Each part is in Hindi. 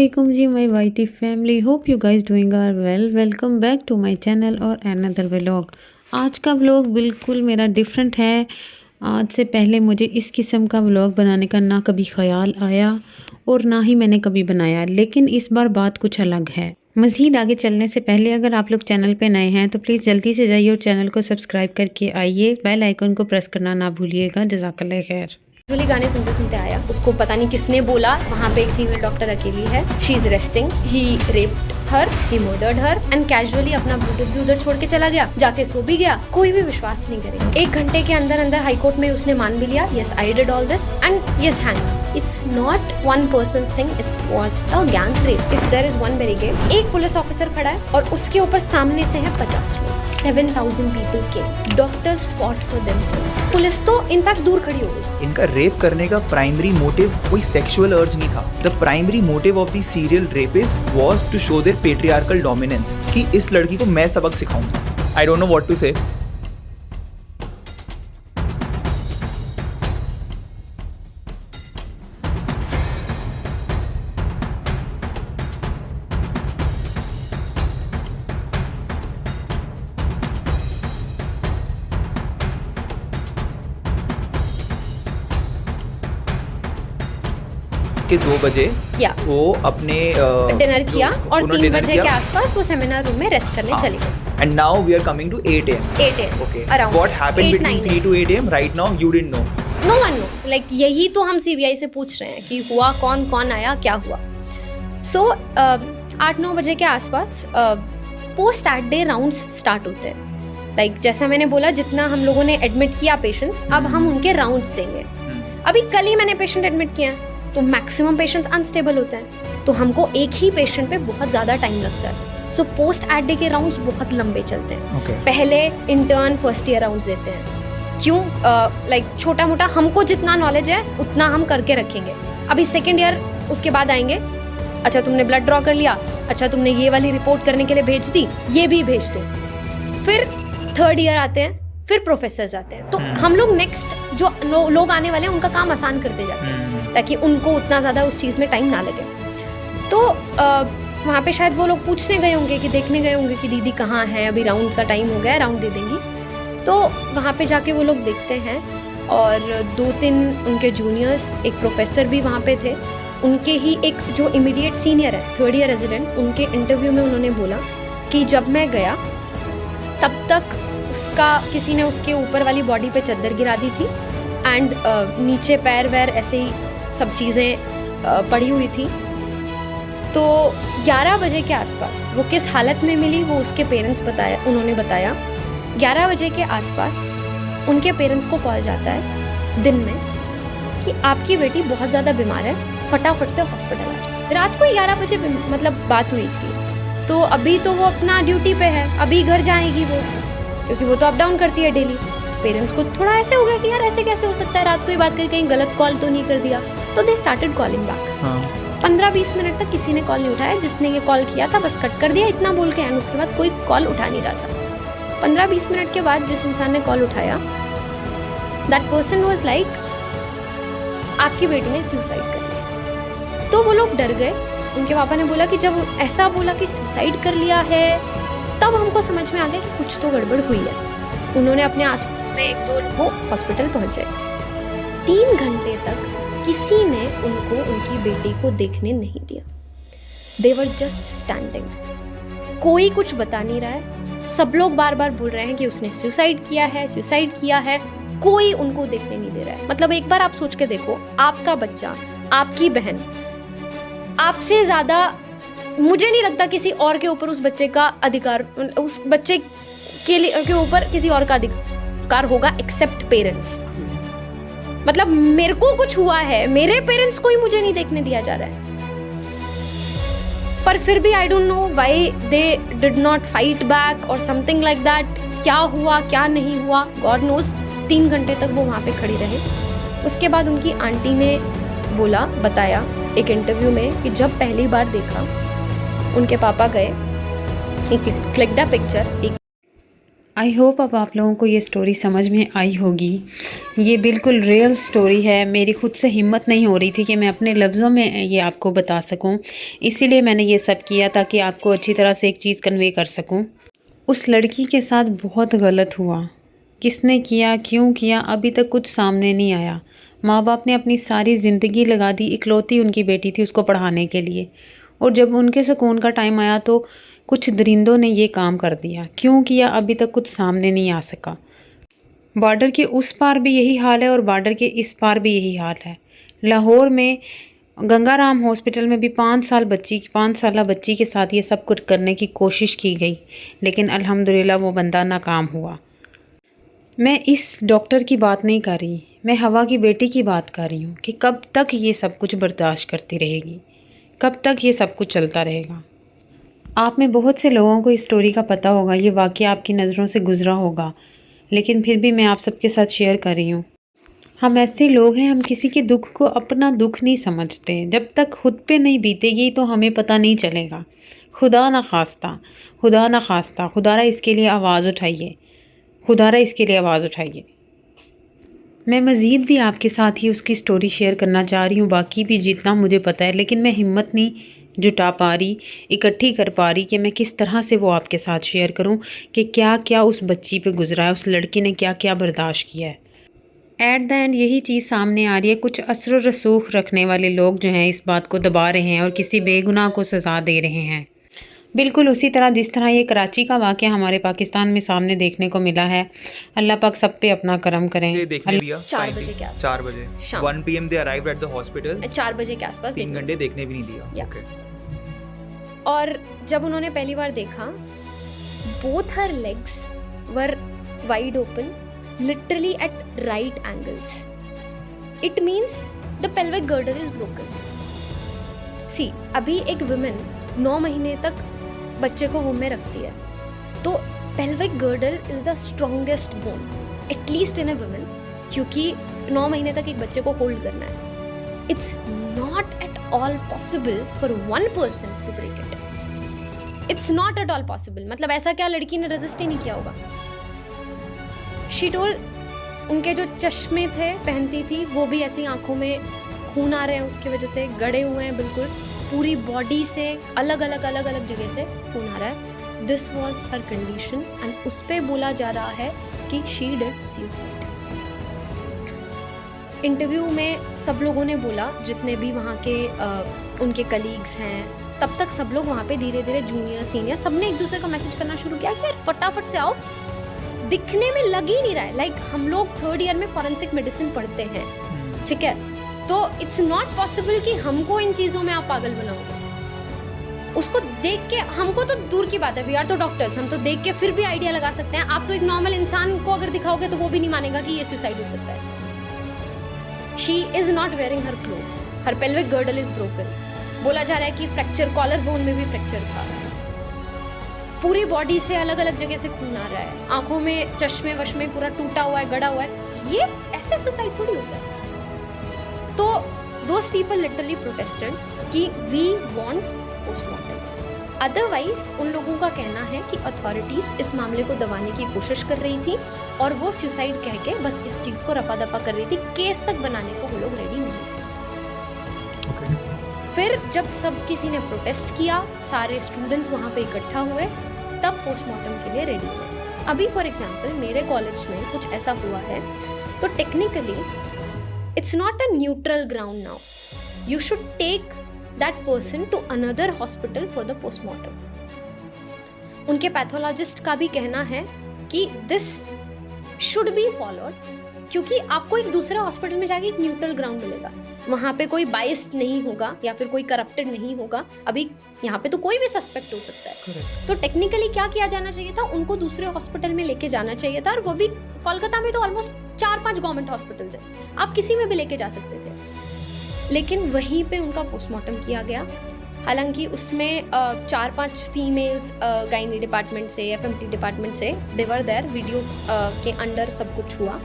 Assalamualaikum जी my YT family, hope you guys doing are well. Welcome back to my channel और अनदर व्लॉग। आज का व्लॉग बिल्कुल मेरा डिफरेंट है। आज से पहले मुझे इस किस्म का व्लॉग बनाने का ना कभी ख्याल आया और ना ही मैंने कभी बनाया, लेकिन इस बार बात कुछ अलग है। मज़ीद आगे चलने से पहले अगर आप लोग चैनल पे नए हैं तो प्लीज़ जल्दी से जाइए और चैनल को सब्सक्राइब करके आइए। बेल आइकन को प्रेस करना ना भूलिएगा। जज़ाकल्लाह खैर। एक्चुअली गाने सुनते सुनते आया, उसको पता नहीं किसने बोला वहाँ पे एक फीमेल डॉक्टर अकेली है, she is resting, he raped her, he murdered her and casually अपना ब्लूटूथ भी उधर छोड़ के चला गया, जाके सो भी गया। कोई भी विश्वास नहीं करेगा। 1 घंटे के अंदर अंदर हाईकोर्ट में उसने मान भी लिया, yes I did all this and yes hang. It's not one person's thing, it's was a gang rape. If there is one barricade, एक पुलिस ऑफिसर खड़ा है और उसके ऊपर सामने से है 50 लोग, 7000 पीपल के doctors fought for themselves. Police तो इनफैक्ट दूर खड़ी हो गई। इनका रेप करने का प्राइमरी मोटिव कोई सेक्सुअल अर्ज नहीं था। The primary motive of the serial rapist was to show their patriarchal dominance, कि इस लड़की को मैं सबक सिखाऊंगा। I don't know what to say. के 2 बजे वो अपने डिनर किया और 3 बजे के आसपास वो सेमिनार रूम में रेस्ट करने चली गई। And now we are coming to 8 AM। 8 AM okay, around what happened between 3 to 8 AM right now you didn't know. No one know, like यही तो हम सीबीआई से पूछ रहे हैं कि हुआ कौन कौन आया क्या हुआ। सो 8-9 बजे के आसपास post at day rounds start होते हैं। लाइक जैसा मैंने बोला, जितना हम लोगों ने एडमिट किया पेशेंट्स, अब हम उनके राउंड्स देंगे। अभी कल ही मैंने पेशेंट एडमिट किया है, तो मैक्सिमम पेशेंट्स अनस्टेबल होते हैं, तो हमको एक ही पेशेंट पे बहुत ज़्यादा टाइम लगता है। सो पोस्ट एट डे के राउंड्स बहुत लंबे चलते हैं। पहले इंटर्न फर्स्ट ईयर राउंड्स देते हैं। क्यों? लाइक छोटा मोटा हमको जितना नॉलेज है उतना हम करके रखेंगे। अभी सेकेंड ईयर उसके बाद आएंगे, अच्छा तुमने ब्लड ड्रॉ कर लिया, अच्छा तुमने ये वाली रिपोर्ट करने के लिए भेज दी, ये भी भेज दो। फिर थर्ड ईयर आते हैं, फिर प्रोफेसर्स आते हैं। तो हम लोग नेक्स्ट जो लोग आने वाले हैं उनका काम आसान करते जाते हैं, ताकि उनको उतना ज़्यादा उस चीज़ में टाइम ना लगे। तो वहाँ पे शायद वो लोग पूछने गए होंगे कि देखने गए होंगे कि दीदी कहाँ है, अभी राउंड का टाइम हो गया है, राउंड दे देंगी। तो वहाँ पे जाके वो लोग देखते हैं और 2-3 उनके जूनियर्स, एक प्रोफेसर भी वहाँ पे थे। उनके ही एक जो इमीडिएट सीनियर है, 3rd ईयर रेजिडेंट, उनके इंटरव्यू में उन्होंने बोला कि जब मैं गया तब तक उसका किसी ने उसके ऊपर वाली बॉडी पे चद्दर गिरा दी थी एंड नीचे पैर वैर ऐसे ही सब चीज़ें पड़ी हुई थी। तो 11 बजे के आसपास वो किस हालत में मिली वो उसके पेरेंट्स उन्होंने बताया। 11 बजे के आसपास उनके पेरेंट्स को कॉल जाता है दिन में कि आपकी बेटी बहुत ज़्यादा बीमार है, फटाफट से हॉस्पिटल आ जाओ। रात को 11 बजे मतलब बात हुई थी। तो अभी तो वो अपना ड्यूटी पे है, अभी घर जाएगी वो, क्योंकि वो तो अप डाउन करती है डेली। पेरेंट्स को थोड़ा ऐसे हो गया कि यार ऐसे कैसे हो सकता है, रात को ही बात करके कहीं गलत कॉल तो नहीं कर दिया। तो they started calling back. 15-20 minute तक किसी ने कॉल नहीं उठाया। जिसने ये कॉल किया था बस कट कर दिया, इतना बोल के एंड उसके बाद कोई कॉल उठा नहीं रहा था। 15-20 मिनट के बाद जिस इंसान ने कॉल उठाया, दैट पर्सन वाज लाइक आपकी बेटी ने सुसाइड कर लिया। तो वो लोग डर गए। उनके पापा ने बोला कि जब ऐसा बोला कि सुसाइड कर लिया है, तब हमको समझ में आ गया कि कुछ तो गड़बड़ हुई है। उन्होंने अपने आसपास में 1-2 वो हॉस्पिटल पहुंचे। 3 घंटे तक किसी ने उनको उनकी बेटी को देखने नहीं दिया। दे वर जस्ट स्टैंडिंग। कोई कुछ बता नहीं रहा है। सब लोग बार बार बोल रहे हैं कि उसने सुसाइड किया है, सुसाइड किया है। कोई उनको देखने नहीं दे रहा है। मतलब एक बार आप सोच के देखो, आपका बच्चा, आपकी बहन, आपसे ज्यादा मुझे नहीं लगता किसी और के ऊपर उस बच्चे का अधिकार, उस बच्चे के ऊपर किसी और का अधिकार होगा एक्सेप्ट पेरेंट्स। मतलब मेरे को कुछ हुआ है, मेरे पेरेंट्स को ही मुझे नहीं देखने दिया जा रहा है। पर फिर भी आई don't know why they did not fight back और समथिंग लाइक दैट। क्या हुआ क्या नहीं हुआ गॉड नोज। 3 घंटे तक वो वहाँ पे खड़ी रहे। उसके बाद उनकी आंटी ने बताया एक इंटरव्यू में कि जब पहली बार देखा, उनके पापा गए, click the picture, I hope अब आप लोगों को ये स्टोरी समझ में आई होगी। ये बिल्कुल रियल स्टोरी है। मेरी खुद से हिम्मत नहीं हो रही थी कि मैं अपने लफ्ज़ों में ये आपको बता सकूं, इसीलिए मैंने ये सब किया ताकि आपको अच्छी तरह से एक चीज़ कन्वे कर सकूं। उस लड़की के साथ बहुत गलत हुआ। किसने किया, क्यों किया, अभी तक कुछ सामने नहीं आया। माँ बाप ने अपनी सारी ज़िंदगी लगा दी, इकलौती उनकी बेटी थी, उसको पढ़ाने के लिए, और जब उनके सुकून का टाइम आया तो कुछ दरिंदों ने ये काम कर दिया। क्यों किया अभी तक कुछ सामने नहीं आ सका। बॉर्डर के उस पार भी यही हाल है और बॉर्डर के इस पार भी यही हाल है। लाहौर में गंगाराम हॉस्पिटल में भी 5 साल बच्ची के साथ ये सब कुछ करने की कोशिश की गई, लेकिन अल्हम्दुलिल्लाह वो बंदा नाकाम हुआ। मैं इस डॉक्टर की बात नहीं कर रही, मैं हवा की बेटी की बात कर रही हूँ कि कब तक ये सब कुछ बर्दाश्त करती रहेगी, कब तक ये सब कुछ चलता रहेगा। आप में बहुत से लोगों को इस स्टोरी का पता होगा, ये वाक़या आपकी नज़रों से गुज़रा होगा, लेकिन फिर भी मैं आप सबके साथ शेयर कर रही हूँ। हम ऐसे लोग हैं, हम किसी के दुख को अपना दुख नहीं समझते। जब तक खुद पे नहीं बीतेगी तो हमें पता नहीं चलेगा। खुदा ना खास्ता, खुदा ना खास्ता, खुदारा इसके लिए आवाज़ उठाइए, खुदारा इसके लिए आवाज़ उठाइए। मैं मज़ीद भी आपके साथ ही उसकी स्टोरी शेयर करना चाह रही हूँ, बाकी भी जितना मुझे पता है, लेकिन मैं हिम्मत नहीं जुटा पा रही, इकट्ठी कर पा रही कि मैं किस तरह से वो आपके साथ शेयर करूं कि क्या क्या उस बच्ची पे गुजरा है, उस लड़की ने क्या क्या बर्दाश्त किया है। एट द एंड यही चीज़ सामने आ रही है। कुछ असर रसूख रखने वाले लोग जो हैं इस बात को दबा रहे हैं और किसी बेगुनाह को सज़ा दे रहे हैं, बिल्कुल उसी तरह जिस तरह ये कराची का वाक़या हमारे पाकिस्तान में सामने देखने को मिला है। अल्लाह पाक सब पे अपना करम करें। ये देखने दिया 4 बजे के आसपास। 4 बजे शाम। 1 PM they arrived at the hospital. 4 बजे के आसपास 3 घंटे देखने भी नहीं दिया। या। ओके। और जब उन्होंने पहली बार देखा, both her legs were wide open, literally at right angles. It means the pelvic girder is broken. See, अभी एक वुमेन 9 महीने तक बच्चे को वूम में रखती है, तो pelvic girder is the strongest bone at least in a women, क्योंकि 9 महीने तक एक बच्चे को होल्ड करना है। It's not at all possible for one person to break it. It's not at all possible. मतलब ऐसा क्या लड़की ने रेजिस्ट ही नहीं किया होगा। शी टोल्ड, उनके जो चश्मे थे पहनती थी वो भी ऐसी आंखों में खून आ रहे हैं, उसकी वजह से गड़े हुए हैं, बिल्कुल पूरी बॉडी से अलग अलग जगह से खून आ रहा है। This was her condition and उस पर बोला जा रहा है कि शी डिड सुसाइड। इंटरव्यू में सब लोगों ने बोला, जितने भी वहाँ के उनके कलीग्स हैं, तब तक सब लोग वहाँ पे धीरे धीरे जूनियर सीनियर सबने एक दूसरे को मैसेज करना शुरू किया कि यार फटाफट से आओ, दिखने में लग ही नहीं रहा है। लाइक हम लोग 3rd ईयर में फॉरेंसिक मेडिसिन पढ़ते हैं, ठीक है, तो इट्स नॉट पॉसिबल कि हमको इन चीज़ों में आप पागल बनाओगे। उसको देख के, हमको तो दूर की बात है, वी आर तो डॉक्टर्स, हम तो देख के फिर भी आइडिया लगा सकते हैं। आप तो एक नॉर्मल इंसान को अगर दिखाओगे तो वो भी नहीं मानेगा कि ये सुसाइड हो सकता है। She is not wearing her clothes, her pelvic girdle is broken. बोला जा रहा है कि फ्रैक्चर, कॉलर बोन में भी फ्रैक्चर था, पूरी बॉडी से अलग अलग जगह से खून आ रहा है, आंखों में चश्मे वश्मे पूरा टूटा हुआ है, गड़ा हुआ है। ये ऐसे सुसाइड थोड़ी होता है। तो दोस पीपल लिटरली प्रोटेस्टेड कि वी वांट पोस्टमार्टम। अदरवाइज उन लोगों का कहना है कि अथॉरिटीज इस मामले को दबाने की कोशिश कर रही थी और वो सुसाइड कह के बस इस चीज को रफा दफा कर रही थी, केस तक बनाने को वो लोग रेडी नहीं थे। फिर जब सब किसी ने प्रोटेस्ट किया, सारे स्टूडेंट्स वहाँ पे इकट्ठा हुए, तब पोस्टमार्टम के लिए रेडी हुए। अभी फॉर एग्जाम्पल मेरे कॉलेज में कुछ ऐसा हुआ है, तो technically it's not a neutral ground now, you should take that person to another hospital for the postmortem. उनके पैथोलॉजिस्ट का भी कहना है कि दिस शुड बी फॉलोड, क्योंकि आपको एक दूसरे हॉस्पिटल में जाके एक न्यूट्रल ग्राउंड मिलेगा, वहाँ पे कोई बाइस्ड नहीं होगा या फिर कोई करप्टेड नहीं होगा। अभी यहाँ पे तो कोई भी सस्पेक्ट हो सकता है। Correct. तो टेक्निकली क्या किया जाना चाहिए था, उनको दूसरे हॉस्पिटल में लेके जाना चाहिए था, और वो भी कोलकाता में तो ऑलमोस्ट 4-5 गवर्नमेंट हॉस्पिटल्स हैं, आप किसी में भी लेके जा सकते थे। लेकिन वहीं पे उनका पोस्टमार्टम किया गया। हालांकि उसमें 4-5 फीमेल्स गायनी डिपार्टमेंट से, FMT डिपार्टमेंट से, दे वर देयर, वीडियो के अंडर सब कुछ हुआ।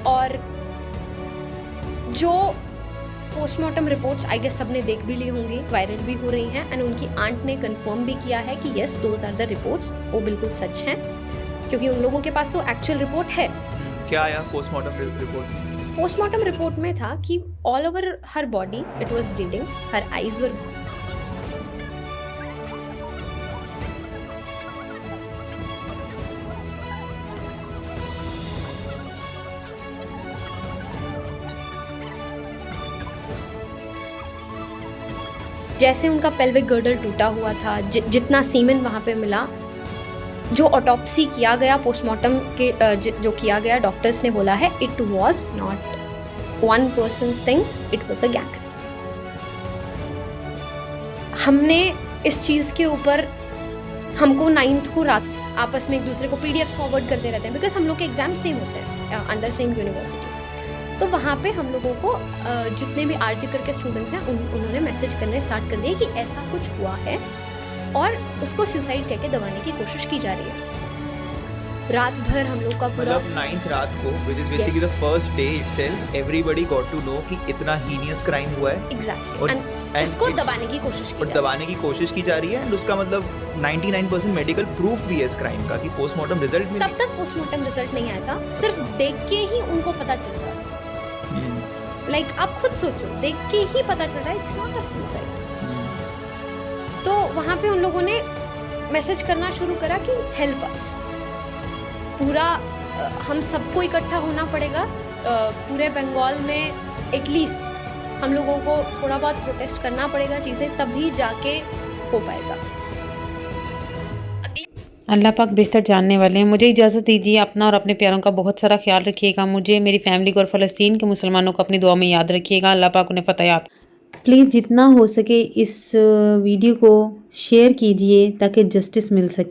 और जो पोस्टमार्टम रिपोर्ट्स आई गेस सबने देख भी ली होंगी, वायरल भी हो रही हैं, एंड उनकी आंट ने कंफर्म भी किया है कि yes those are the reports, वो बिल्कुल सच हैं। क्योंकि उन लोगों के पास तो एक्चुअल रिपोर्ट है। क्या आया पोस्टमार्टम रिपोर्ट? पोस्टमार्टम रिपोर्ट में था कि all over her body it was bleeding, her eyes वर जैसे उनका पेल्विक गर्डल टूटा हुआ था, जितना सीमेन वहाँ पे मिला, जो ऑटोप्सी किया गया पोस्टमार्टम के जो किया गया, डॉक्टर्स ने बोला है it was not one person's thing, it was a gang. हमने इस चीज़ के ऊपर, हमको 9th को रात आपस में एक दूसरे को पीडीएफ्स फॉरवर्ड करते रहते हैं, बिकॉज हम लोग के एग्जाम सेम होते हैं अंडर सेम यूनिवर्सिटी। तो वहाँ पे हम लोगों को जितने भी आरजीकर के स्टूडेंट्स हैं उन्होंने मैसेज करने स्टार्ट कर दिए कि ऐसा कुछ हुआ है और उसको सुसाइड करके दबाने की कोशिश की जा रही है। रात भर हम लोग का पूरा, मतलब 9th रात को, which is basically the first day itself, everybody got to know कि इतना heinous crime हुआ है। एग्जैक्टली, एंड उसको दबाने की कोशिश की, और दबाने की कोशिश की जा रही है, एंड उसका मतलब 99% मेडिकल प्रूफ भी है इस क्राइम का कि पोस्टमार्टम रिजल्ट में तब तक पोस्टमार्टम रिजल्ट नहीं आया था, सिर्फ देख के ही उनको पता चल रहा था। लाइक आप खुद सोचो, देख के ही पता चल रहा है इट्स नॉट अ सुसाइड। तो वहाँ पे उन लोगों ने मैसेज करना शुरू करा कि हेल्प अस, पूरा हम सबको इकट्ठा होना पड़ेगा, पूरे बंगाल में एटलीस्ट हम लोगों को थोड़ा बहुत प्रोटेस्ट करना पड़ेगा, चीज़ें तभी जाके हो पाएगा। अल्लाह पाक बेहतर जानने वाले हैं। मुझे इजाज़त दीजिए, अपना और अपने प्यारों का बहुत सारा ख्याल रखिएगा। मुझे, मेरी फैमिली को और फ़लस्तीन के मुसलमानों को अपनी दुआ में याद रखिएगा। अल्लाह पाक उन्हें फ़तह। प्लीज़ जितना हो सके इस वीडियो को शेयर कीजिए ताकि जस्टिस मिल सके।